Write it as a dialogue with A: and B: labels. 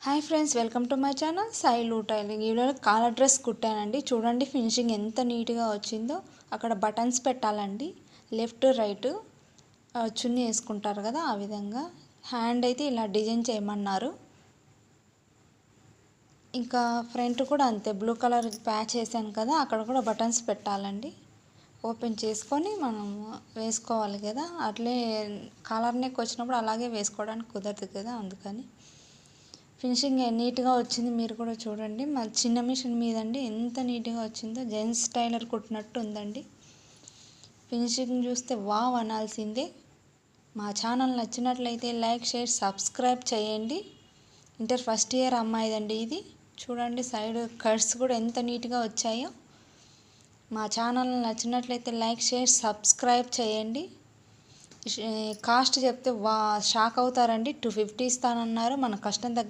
A: Hi friends, welcome to my channel Sai tailoring. ఈ వీడియోలో caller dress కుట్టానండి. చూడండి ఫినిషింగ్ ఎంత నీట్గా వచ్చిందో. అక్కడ బటన్స్ పెట్టాలండి, లెఫ్ట్ రైట్ చున్నీ వేసుకుంటారు కదా ఆ విధంగా. హ్యాండ్ అయితే ఇలా డిజైన్ చేయమన్నారు. ఇంకా ఫ్రంట్ కూడా అంతే, బ్లూ కలర్ ప్యాచ్ వేసాను కదా, అక్కడ కూడా బటన్స్ పెట్టాలండి. ఓపెన్ చేసుకొని మనం వేసుకోవాలి కదా. అట్లే కాలర్ నెక్ వచ్చినప్పుడు అలాగే వేసుకోవడానికి కుదరదు కదా, అందుకని ఫినిషింగ్ నీట్గా వచ్చింది. మీరు కూడా చూడండి. మా చిన్న మిషన్ మీదండి ఎంత నీట్గా వచ్చిందో, జెంట్స్ టైలర్ కుట్టినట్టు ఉందండి. ఫినిషింగ్ చూస్తే వావ్ అనాల్సిందే. మా ఛానల్ నచ్చినట్లయితే లైక్, షేర్, సబ్స్క్రైబ్ చేయండి. ఇంటర్ ఫస్ట్ ఇయర్ అమ్మాయిదండి ఇది. చూడండి సైడ్ కట్స్ కూడా ఎంత నీట్గా వచ్చాయో. మా ఛానల్ నచ్చినట్లయితే లైక్, షేర్, సబ్స్క్రైబ్ చేయండి. కాస్ట్ చెప్తే షాక్ అవుతారండి. 250 ఇస్తానన్నారు. మన కష్టం దగ్గర